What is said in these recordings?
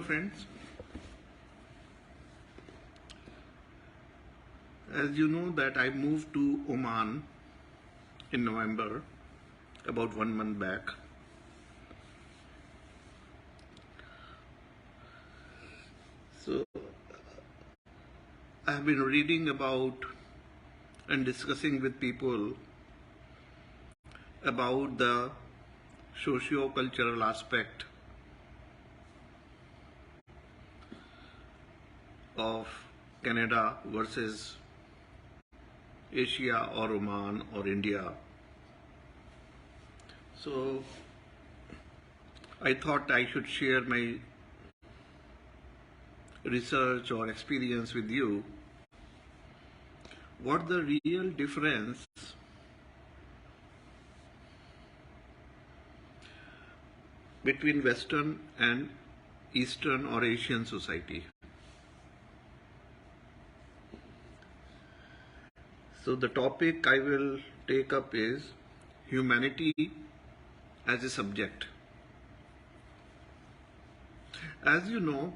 Hello friends, as you know that I moved to Oman in November, about 1 month back. So I have been reading about and discussing with people about the socio-cultural aspect of Canada versus Asia or Oman or India. So I thought I should share my research or experience with you. What the real difference between Western and Eastern or Asian society. So the topic I will take up is humanity as a subject. As you know,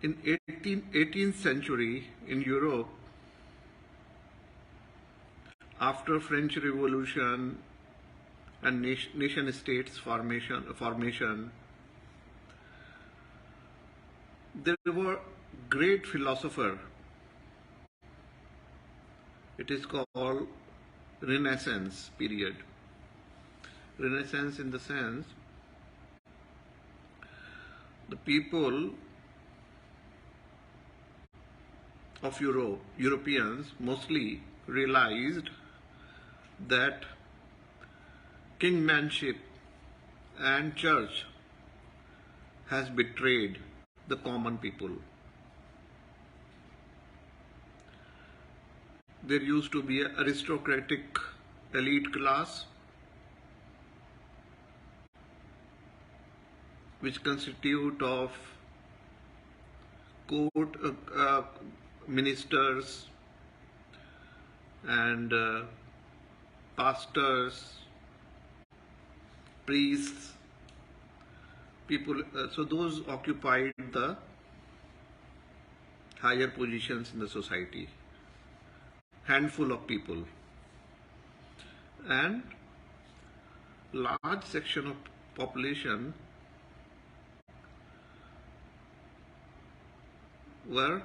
in 18th century in Europe, after French Revolution and nation states formation, there were great philosopher. It is called Renaissance period. Renaissance in the sense the people of Europeans mostly realized that kingmanship and church has betrayed the common people. There used to be an aristocratic elite class which constitute of court ministers and pastors, priests, people. So those occupied the higher positions in the society. Handful of people, and large section of population were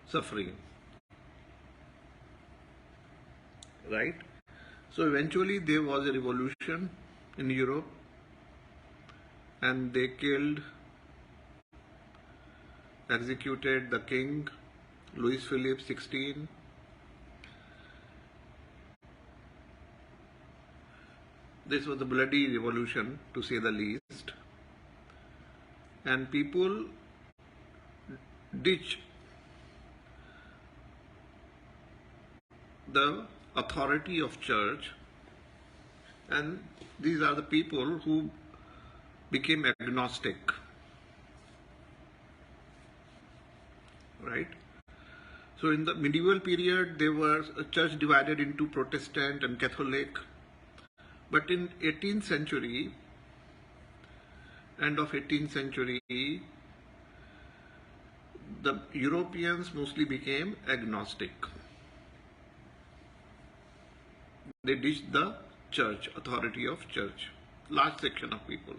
suffering, right? So eventually there was a revolution in Europe and they executed the king, Louis Philippe XVI. This was a bloody revolution, to say the least, and people ditch the authority of church, and these are the people who became agnostic, right? So in the medieval period there was a church divided into Protestant and Catholic, but in 18th century, end of 18th century, the Europeans mostly became agnostic. They ditched the church, authority of church, large section of people.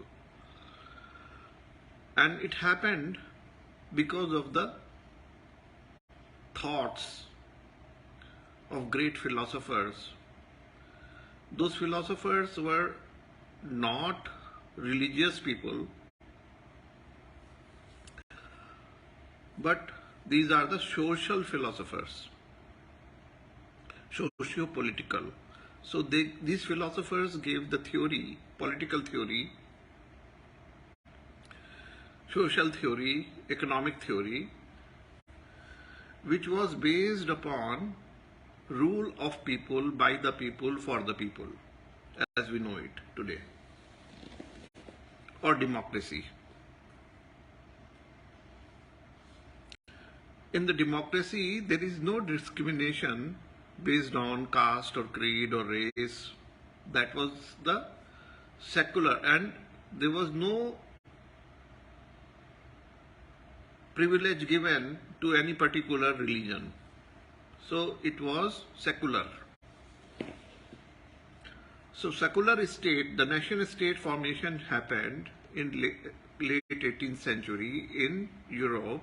And it happened because of the thoughts of great philosophers. Those philosophers were not religious people, but these are the social philosophers, socio-political. So these philosophers gave the theory, political theory, social theory, economic theory, which was based upon rule of people, by the people, for the people, as we know it today, or democracy. In the democracy, there is no discrimination based on caste or creed or race. That was the secular, and there was no privilege given to any particular religion. So it was secular. So secular state, the nation state formation happened in late 18th century in Europe,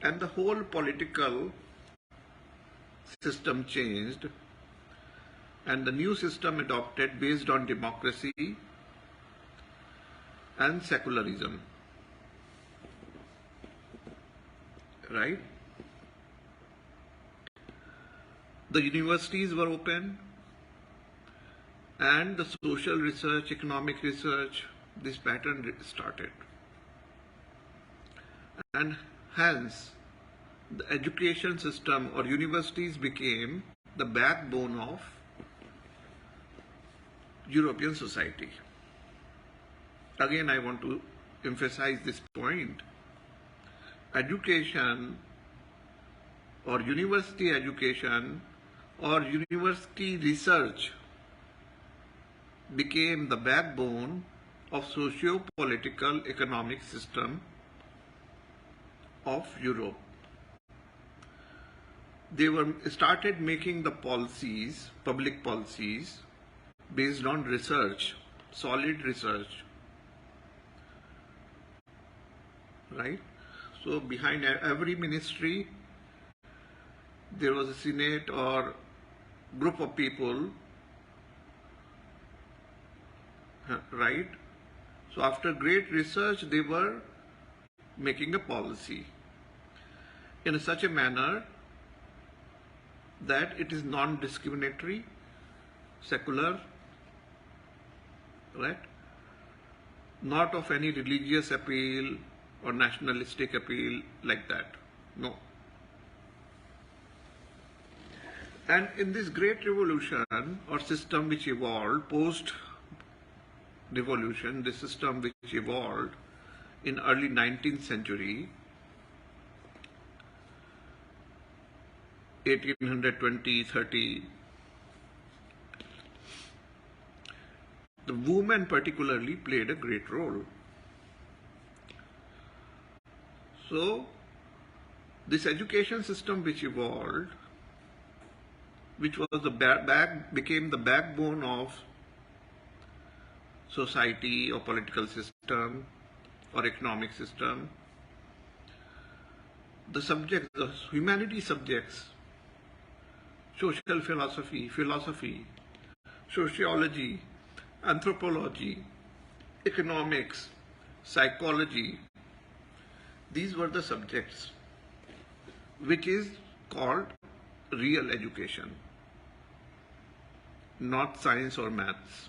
and the whole political system changed, and the new system adopted based on democracy and secularism, right? The universities were open, and the social research, economic research, this pattern started. And hence, the education system or universities became the backbone of European society. Again, I want to emphasize this point. Education or university education or university research became the backbone of socio-political economic system of Europe. They were started making the policies, public policies, based on research, solid research, right? So behind every ministry, there was a senate or group of people, right? So after great research, they were making a policy in such a manner that it is non-discriminatory, secular, right? Not of any religious appeal or nationalistic appeal like that. No. And in this great revolution or system which evolved post-revolution, the system which evolved in early 19th century, 1820, 30, the women particularly played a great role. So this education system which evolved, which was became the backbone of society or political system or economic system, the subjects, the humanity subjects, social philosophy, sociology, anthropology, economics, psychology, these were the subjects which is called real education, not science or maths.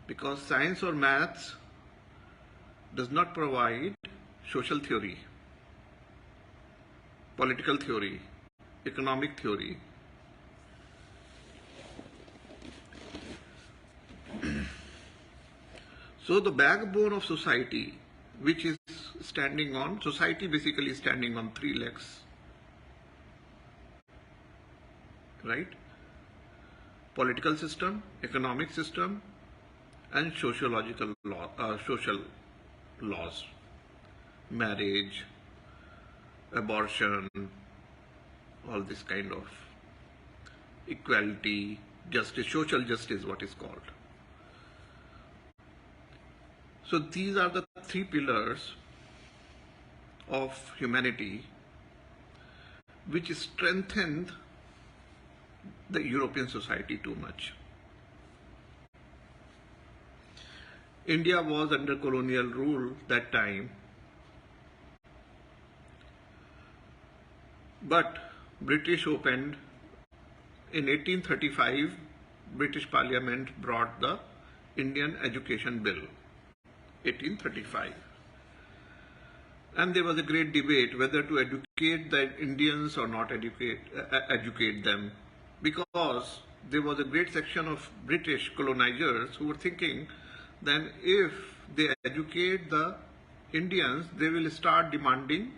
Because science or maths does not provide social theory, political theory, economic theory. So the backbone of society, which is standing on, society basically standing on three legs, right? Political system, economic system, and sociological social laws, marriage, abortion, all this kind of equality, justice, social justice, what is called. So these are the three pillars of humanity which strengthened the European society too much. India was under colonial rule that time, but British opened in 1835. British Parliament brought the Indian Education Bill, 1835, and there was a great debate whether to educate the Indians or not educate them, because there was a great section of British colonizers who were thinking then if they educate the Indians, they will start demanding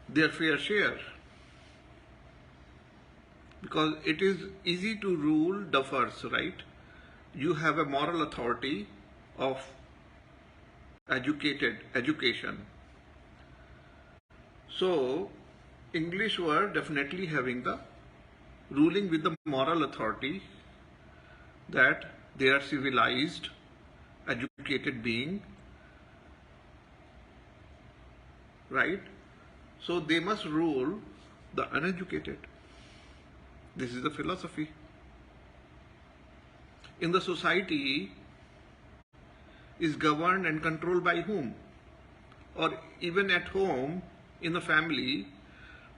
their fair share, because it is easy to rule duffers, right? You have a moral authority of education. So English were definitely having the ruling with the moral authority that they are civilized, educated being, right? So they must rule the uneducated. This is the philosophy. In the society is governed and controlled by whom? Or even at home, in the family,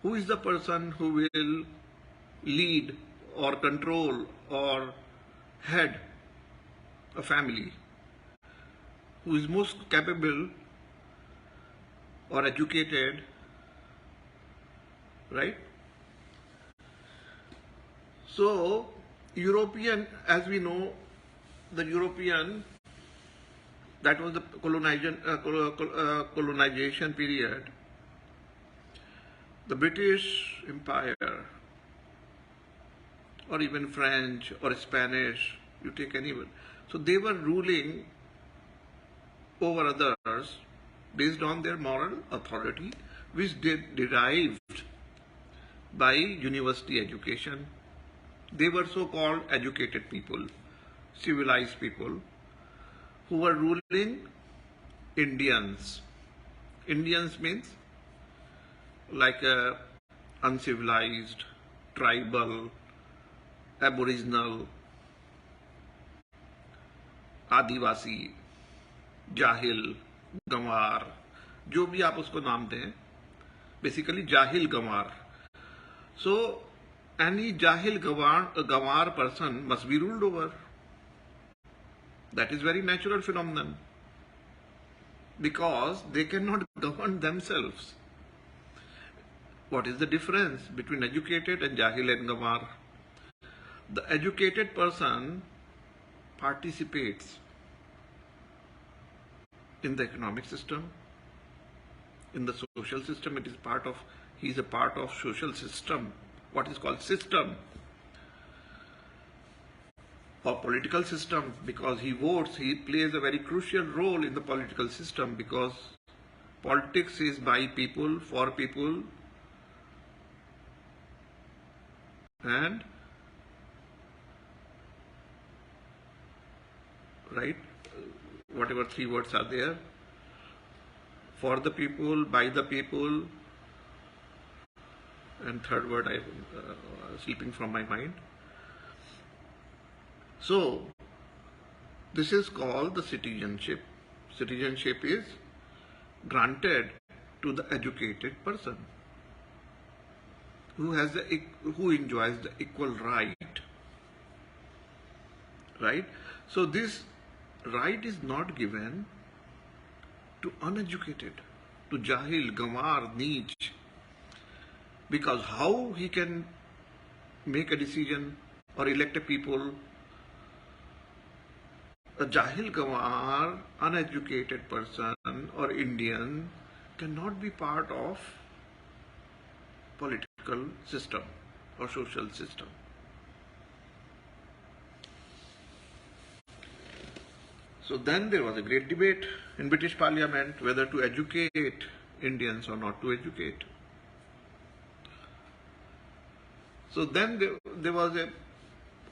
who is the person who will lead or control or head a family? Who is most capable or educated, right? So European, as we know, the European, that was the colonization period. The British Empire, or even French or Spanish, you take anyone. So they were ruling over others based on their moral authority, which they derived by university education. They were so-called educated people, civilized people, who were ruling Indians. Indians means like uncivilized, tribal, aboriginal, आदिवासी, जाहिल, गंवार, जो भी आप उसको नाम दें, basically जाहिल गंवार. So any jahil gawar person must be ruled over. That is very natural phenomenon, because they cannot govern themselves. What is the difference between educated and jahil and gawar? The educated person participates in the economic system, in the social system. It is part of, he is a part of social system, what is called system, or political system, because he votes. He plays a very crucial role in the political system, because politics is by people, for people, and right, whatever three words are there, for the people, by the people, and third word I am slipping from my mind. So this is called the citizenship. Citizenship is granted to the educated person who has who enjoys the equal right. Right? So this right is not given to uneducated, to jahil, gamar, neech, because how he can make a decision or elect a people? A jahil, gamar, uneducated person or Indian cannot be part of political system or social system. So then there was a great debate in British Parliament whether to educate Indians or not to educate. So then there was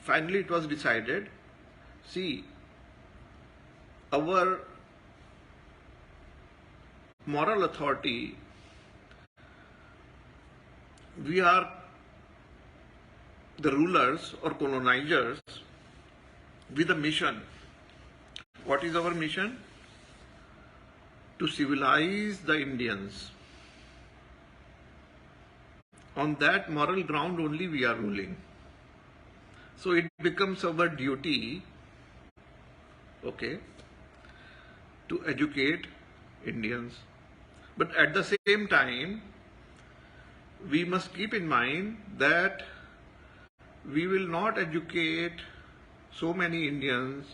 finally it was decided, see, our moral authority, we are the rulers or colonizers with a mission. What is our mission? To civilize the Indians. On that moral ground only we are ruling. So it becomes our duty, okay, to educate Indians. But at the same time, we must keep in mind that we will not educate so many Indians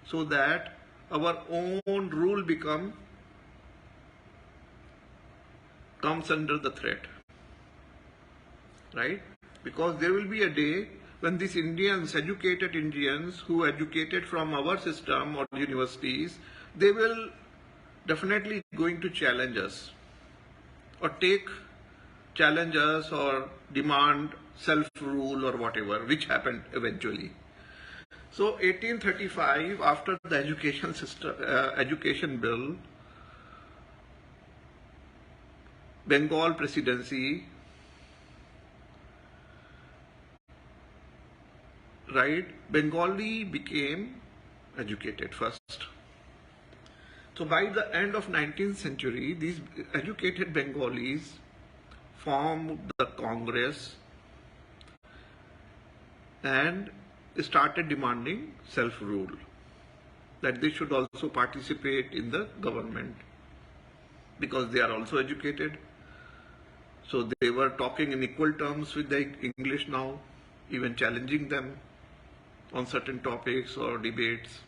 so that our own rule comes under the threat, right? Because there will be a day when these Indians, educated Indians who educated from our system or universities, they will definitely going to challenge us or take challenge us or demand self-rule or whatever, which happened eventually. So 1835, after the education system, education bill, Bengal presidency, right, Bengali became educated first. So by the end of 19th century, these educated Bengalis formed the Congress and started demanding self-rule, that they should also participate in the government because they are also educated. So they were talking in equal terms with the English now, even challenging them on certain topics or debates.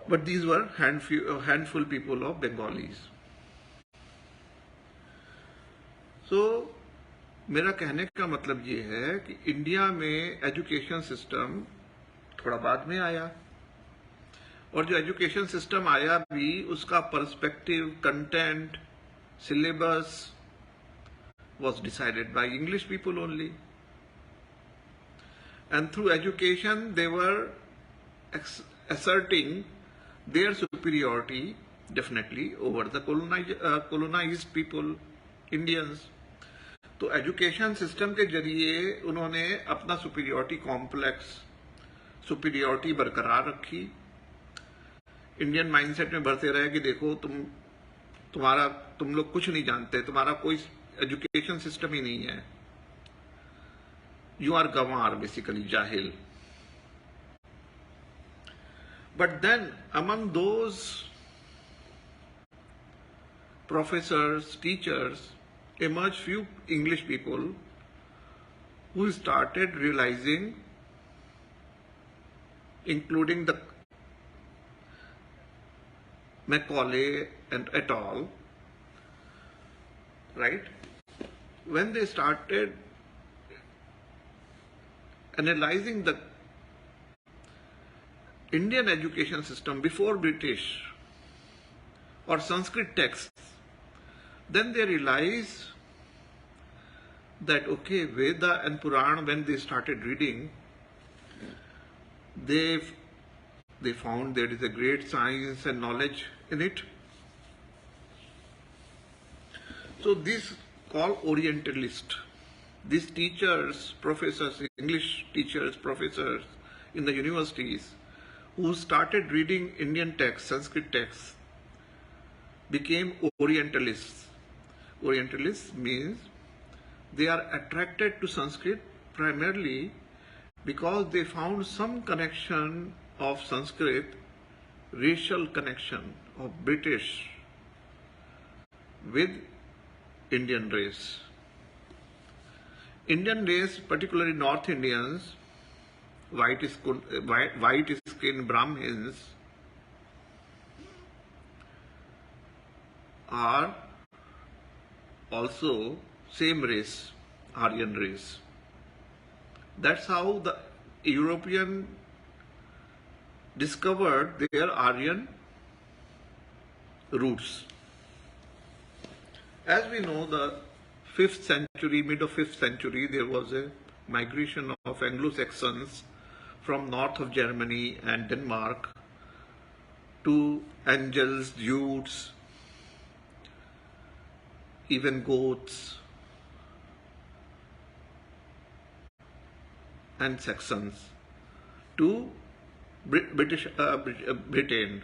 But these were handful people of Bengalis. So मेरा कहने का मतलब ये है कि India में education system थोड़ा बाद में आया, और जो एजुकेशन सिस्टम आया भी उसका perspective, content, syllabus was decided by English people only. And through education they were asserting their superiority definitely over the colonized people, Indians. तो एजुकेशन सिस्टम के जरिए उन्होंने अपना सुपीरियरिटी कॉम्प्लेक्स, सुपीरियरिटी बरकरार रखी, इंडियन माइंडसेट में भरते रहे कि देखो तुम लोग कुछ नहीं जानते, तुम्हारा कोई एजुकेशन सिस्टम ही नहीं है, यू आर गंवार, बेसिकली जाहिल. But then among those professors, teachers, emerged few English people who started realizing, including the Macaulay and et al., right? When they started analyzing the Indian education system before British or Sanskrit texts, then they realized that, okay, Veda and Puran, when they started reading, they found there is a great science and knowledge in it. So these called Orientalist. These teachers, professors, English teachers, professors in the universities who started reading Indian texts, Sanskrit texts, became Orientalists. Orientalists means they are attracted to Sanskrit primarily because they found some connection of Sanskrit, racial connection of British with Indian race. Indian race, particularly North Indians, white-skinned Brahmins, are also same race, Aryan race. That's how the European discovered their Aryan roots. As we know, the 5th century, mid of 5th century, there was a migration of Anglo-Saxons from north of Germany and Denmark to Angles, Jutes, even Goths and Saxons to Britain,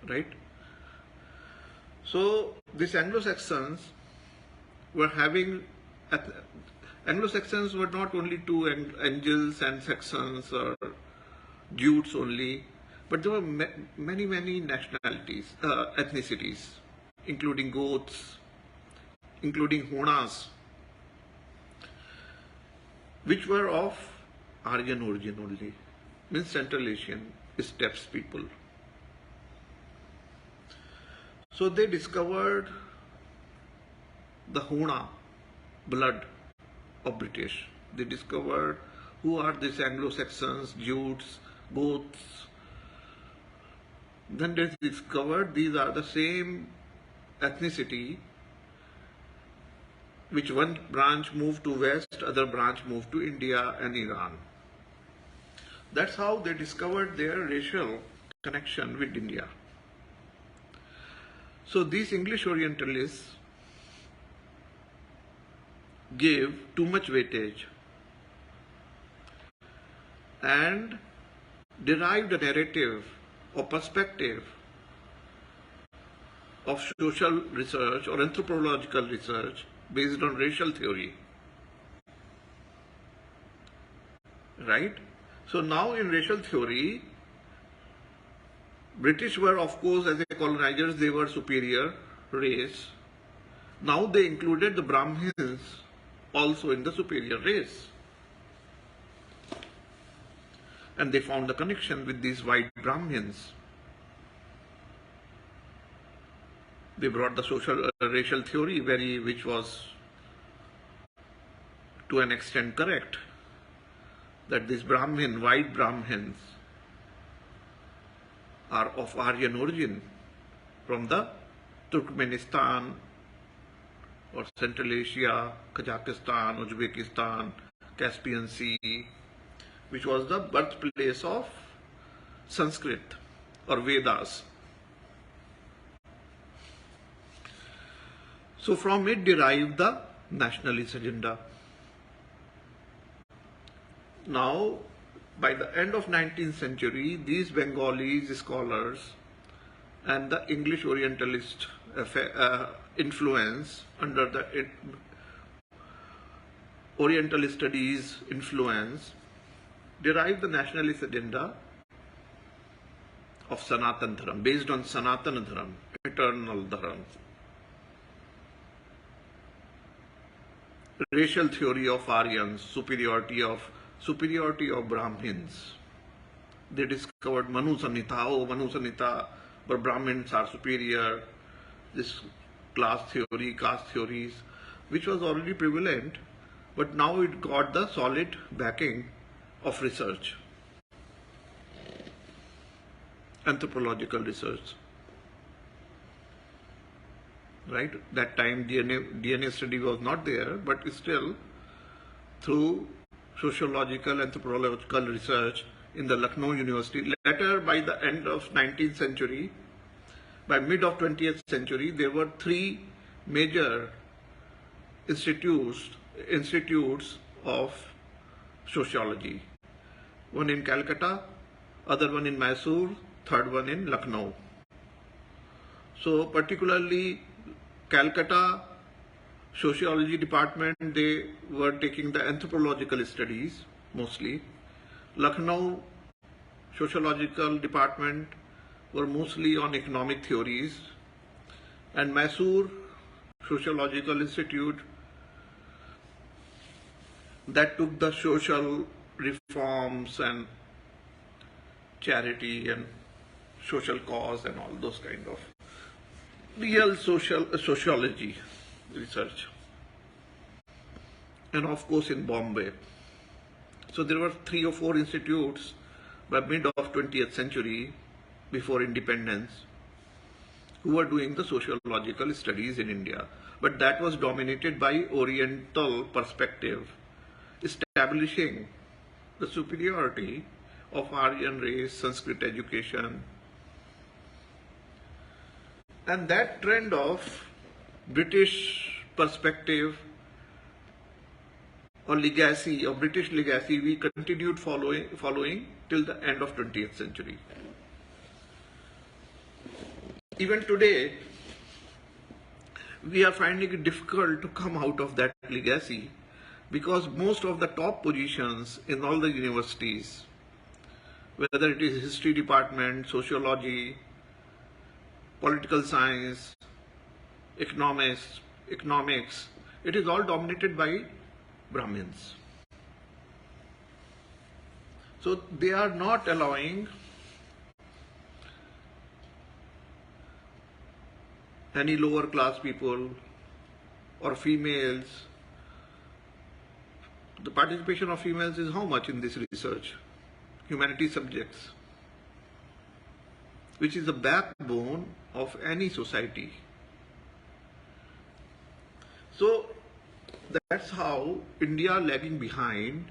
right? So these Anglo-Saxons were having, Anglo-Saxons were not only two Angles and Saxons or Jutes only, but there were many nationalities, ethnicities, including Goths, including Honas, which were of Aryan origin only, means Central Asian steppes people. So they discovered the Huna blood of British. They discovered who are these Anglo-Saxons, Jutes, Goths. Then they discovered these are the same ethnicity, which one branch moved to West, other branch moved to India and Iran. That's how they discovered their racial connection with India. So these English Orientalists gave too much weightage and derived a narrative or perspective of social research or anthropological research based on racial theory. Right? So now in racial theory, British were, of course, as colonizers, they were superior race. Now they included the Brahmins also in the superior race. And they found the connection with these white Brahmins. They brought the social racial theory which was to an extent correct, that these white Brahmins are of Aryan origin from the Turkmenistan or Central Asia, Kazakhstan, Uzbekistan, Caspian Sea, which was the birthplace of Sanskrit or Vedas. So from it derived the nationalist agenda. Now, by the end of 19th century, these Bengali scholars and the English Orientalist influence, under the Oriental studies influence, derived the nationalist agenda of Sanatan Dharam, based on Sanatana Dharam, eternal Dharam. Racial theory of Aryans, superiority of Brahmins. They discovered Manu Samhita, but Brahmins are superior. This class theory, caste theories, which was already prevalent, but now it got the solid backing of research, anthropological research. Right? That time DNA study was not there, but still through sociological, anthropological research in the Lucknow University. Later, by the end of 19th century, by mid of 20th century, there were three major institutes of sociology. One in Calcutta, other one in Mysore, third one in Lucknow. So particularly Calcutta sociology department, they were taking the anthropological studies mostly. Lucknow sociological department were mostly on economic theories, and Mysore Sociological Institute that took the social reforms and charity and social cause and all those kind of real sociology research. And of course in Bombay. So there were 3 or 4 institutes by mid of 20th century, before independence, who were doing the sociological studies in India. But that was dominated by Oriental perspective, establishing the superiority of Aryan race, Sanskrit education. And that trend of British perspective or legacy, or British legacy, we continued following till the end of 20th century. Even today, we are finding it difficult to come out of that legacy, because most of the top positions in all the universities, whether it is history department, sociology, political science, economics, it is all dominated by Brahmins. So they are not allowing any lower class people or females. The participation of females is how much in this research? Humanities subjects, which is the backbone of any society. So that's how India lagging behind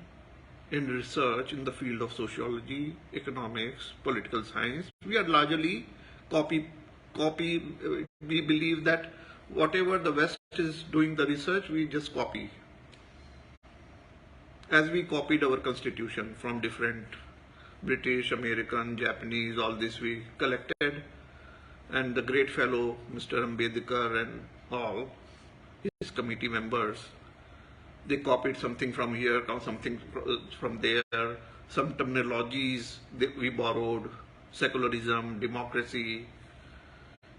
in research in the field of sociology, economics, political science. We are largely copy. We believe that whatever the West is doing the research, we just copy. As we copied our constitution from different British, American, Japanese, all this we collected, and the great fellow Mr. Ambedkar and all his committee members, they copied something from here, something from there, some terminologies that we borrowed: secularism, democracy,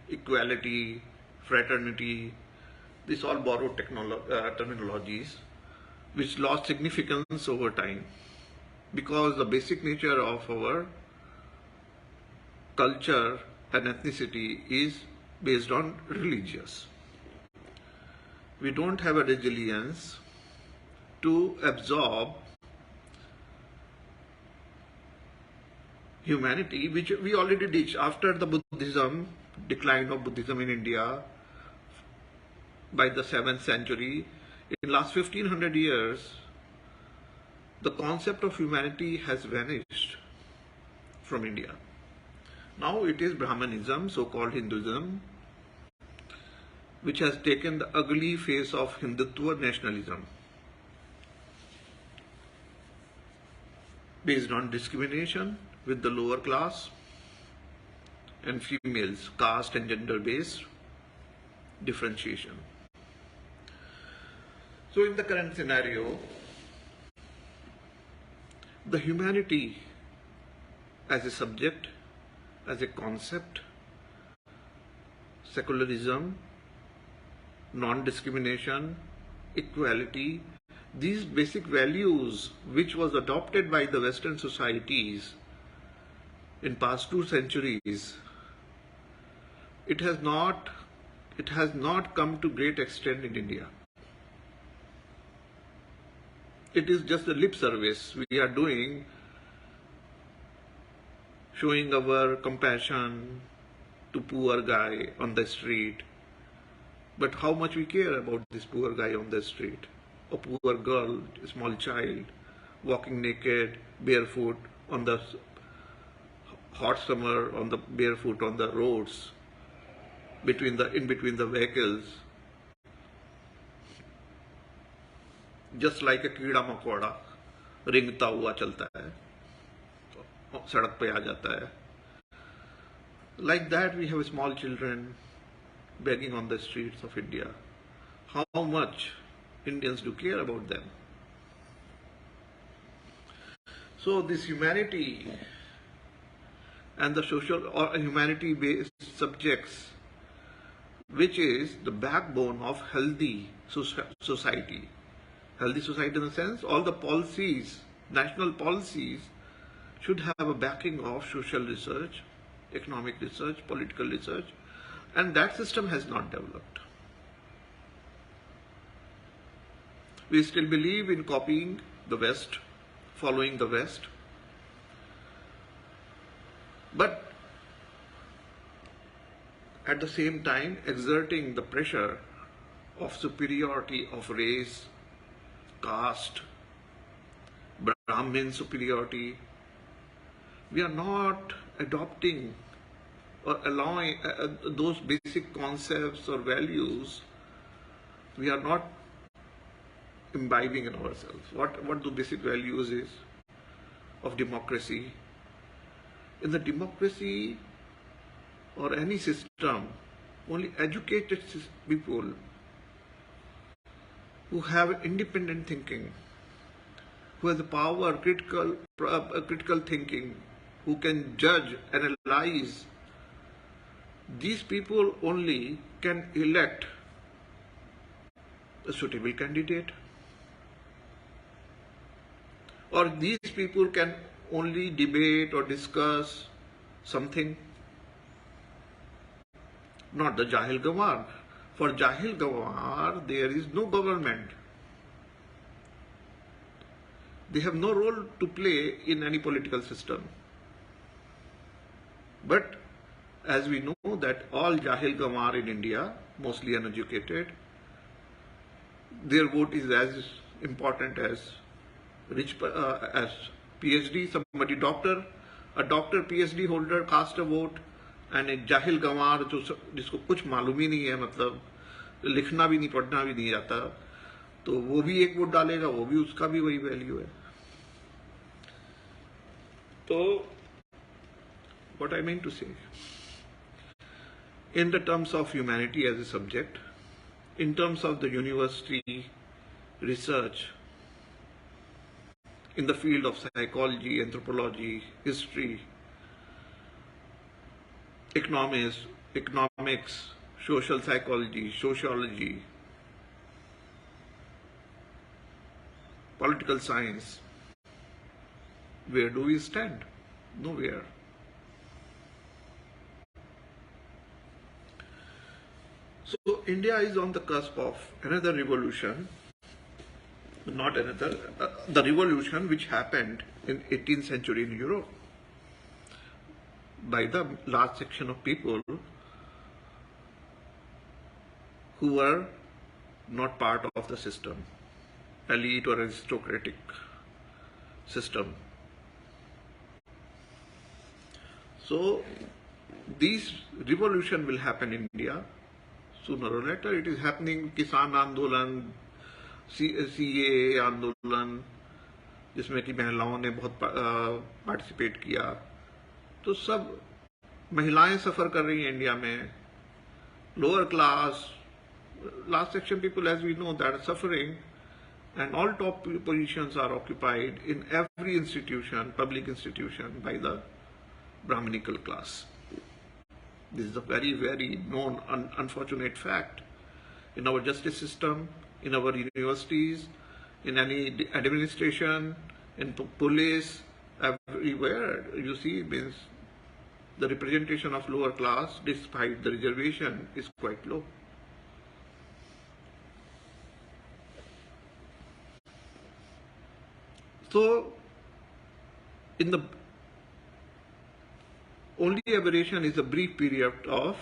equality, fraternity. These all borrowed terminologies which lost significance over time, because the basic nature of our culture and ethnicity is based on religious. We don't have a resilience to absorb humanity, which we already did after the decline of Buddhism in India by the 7th century. In last 1500 years, the concept of humanity has vanished from India. Now it is Brahmanism, so-called Hinduism, which has taken the ugly face of Hindutva nationalism, based on discrimination with the lower class and females, caste and gender-based differentiation. So in the current scenario, the humanity as a subject, as a concept, secularism, non-discrimination, equality, these basic values which was adopted by the Western societies in past 2 centuries, it has not come to great extent in India. It is just a lip service we are doing, showing our compassion to poor guy on the street. But how much we care about this poor guy on the street, a poor girl, a small child, walking naked, barefoot on the hot summer, on the barefoot on the roads, in between the vehicles, just like a कीड़ा मकोड़ा रिंगता हुआ चलता है, सड़क पे आ जाता है. Like that, we have small children begging on the streets of India. How much Indians do care about them? So this humanity and the social or humanity-based subjects, which is the backbone of healthy society. Healthy society in the sense, all the policies, national policies, should have a backing of social research, economic research, political research, and that system has not developed. We still believe in copying the West, following the West, but at the same time exerting the pressure of superiority of race, caste, Brahmin superiority. We are not adopting or allowing those basic concepts or values. We are not imbibing in ourselves. What the basic values is of democracy. In the democracy or any system, only educated people who have independent thinking, who has the power, critical thinking, who can judge, analyze, these people only can elect a suitable candidate. Or these people can only debate or discuss something, not the Jahil Gawar. For Jahil Gawar, there is no government. They have no role to play in any political system. But as we know that all Jahil Gawar in India, mostly uneducated, their vote is as important as as PhD. Somebody doctor, a doctor PhD holder cast a vote, and a जाहिल गंवार जिसको कुछ मालूम ही नहीं है, मतलब लिखना भी नहीं पढ़ना भी नहीं आता, तो वो भी एक वोट डालेगा, वो भी उसका भी वही वैल्यू है. तो what I mean to say, in the terms of humanity as a subject, in terms of the university research in the field of psychology, anthropology, history, economics, social psychology, sociology, political science, where do we stand? Nowhere. So India is on the cusp of another revolution, not another, the revolution which happened in 18th century in Europe by the large section of people who were not part of the system, elite or aristocratic system. So this revolution will happen in India sooner or later. It is happening. Kisan Andolan, CAA आंदोलन, जिसमें कि महिलाओं ने बहुत participate किया, तो सब महिलाएं सफर कर रही हैं इंडिया में. Lower class, last section people, as we know, that are suffering, and all top positions are occupied in every institution, public institution, by the Brahminical class. This is a very, very known, unfortunate fact. In our justice system, in our universities, in any administration, in police, everywhere, you see, means the representation of lower class, despite the reservation, is quite low. So, in the only aberration is a brief period of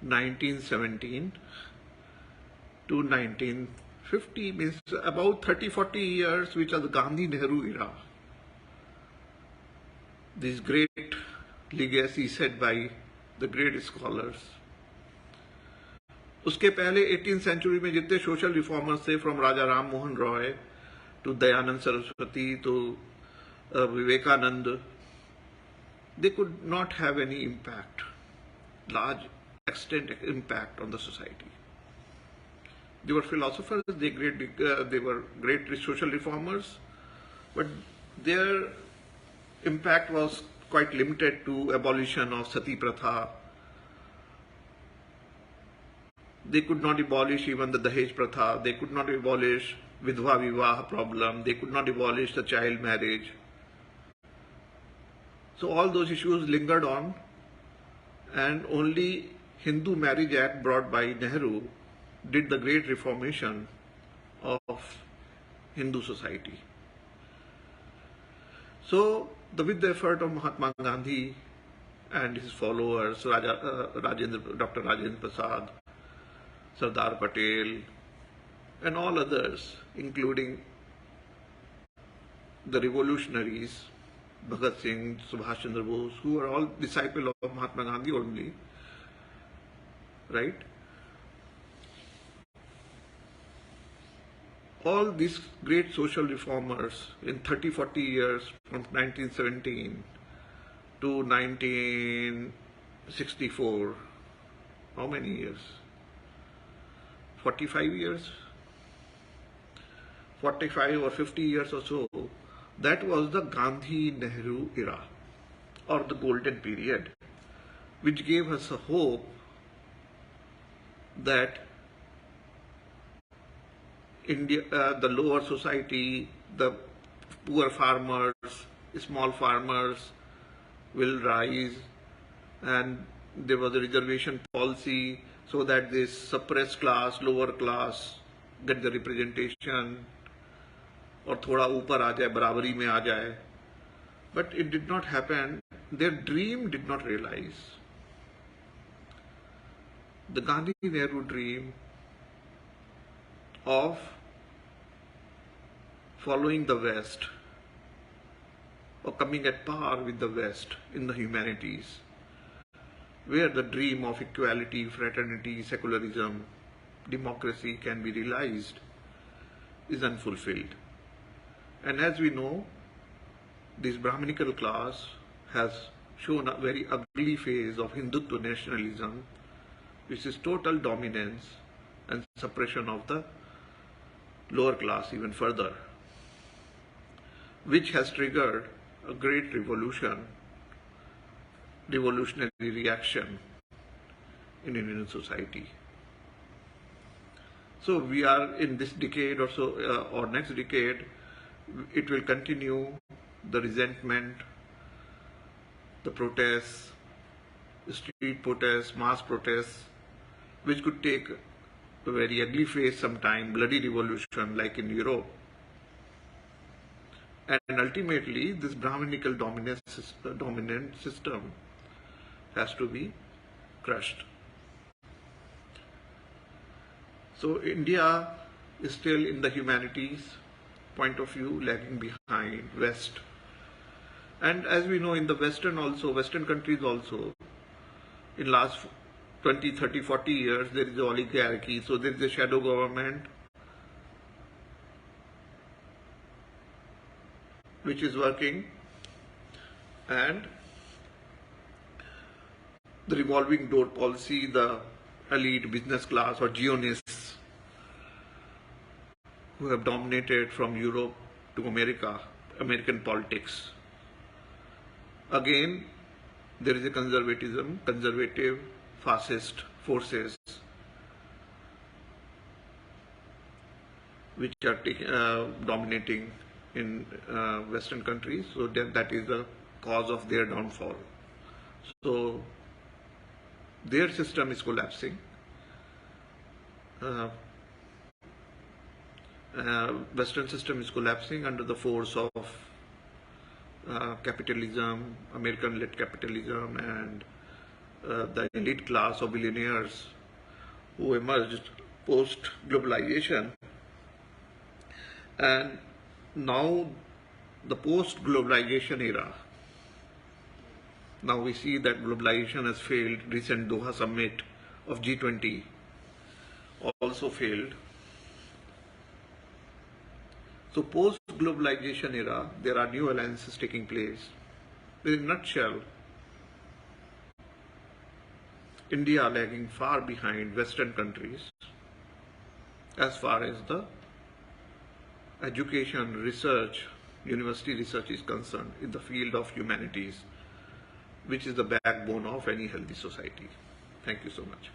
1917 to 1950, means about 30-40 years, which are the Gandhi-Nehru era. This great legacy set by the great scholars. उसके पहले 18th century में जितने social reformers थे, from Raja Ram Mohan Roy to Dayanand Saraswati to Vivekananda, they could not have any impact, large extent impact on the society. They were philosophers, they were great social reformers, but their impact was quite limited to abolition of Sati Pratha. They could not abolish even the Dahej Pratha, they could not abolish Vidhva Vivaha problem, they could not abolish the child marriage. So all those issues lingered on, and only Hindu Marriage Act brought by Nehru did the great reformation of Hindu society. So with the effort of Mahatma Gandhi and his followers, Dr. Rajendra Prasad, Sardar Patel, and all others, including the revolutionaries, Bhagat Singh, Subhash Chandra Bose, who were all disciples of Mahatma Gandhi only, right? All these great social reformers in 30-40 years, from 1917 to 1964, how many years? 45 years? 45 or 50 years or so, that was the Gandhi-Nehru era, or the golden period, which gave us a hope that India, the lower society, the poor farmers, small farmers will rise, and there was a reservation policy, so that this suppressed class, lower class get the representation और थोड़ा ऊपर आ जाए, बराबरी में आ जाए. But it did not happen. Their dream did not realize. The Gandhi-Nehru dream of following the West or coming at par with the West in the humanities, where the dream of equality, fraternity, secularism, democracy can be realized, is unfulfilled. And as we know, this Brahminical class has shown a very ugly phase of Hindutva nationalism, which is total dominance and suppression of the lower class even further, which has triggered a great revolutionary reaction in Indian society. So we are in this decade or so, or next decade, it will continue the resentment, the protests, the street protests, mass protests, which could take a very ugly phase sometime, bloody revolution like in Europe. And ultimately, this Brahminical dominant system has to be crushed. So India is still in the humanities point of view lagging behind West. And as we know, in the Western countries also, in last 20, 30, 40 years, there is an oligarchy. So there is a shadow government which is working, and the revolving door policy, the elite business class or Zionists who have dominated from Europe to American politics. Again, there is a conservative, fascist forces which are dominating in Western countries. So that is the cause of their downfall. So their system is collapsing. Western system is collapsing under the force of capitalism, American-led capitalism, and the elite class of billionaires who emerged post-globalization. And now the post-globalization era, now we see that globalization has failed. Recent Doha summit of G20 also failed. So post-globalization era, there are new alliances taking place. In a nutshell, India lagging far behind Western countries as far as the education, research, university research is concerned in the field of humanities, which is the backbone of any healthy society. Thank you so much.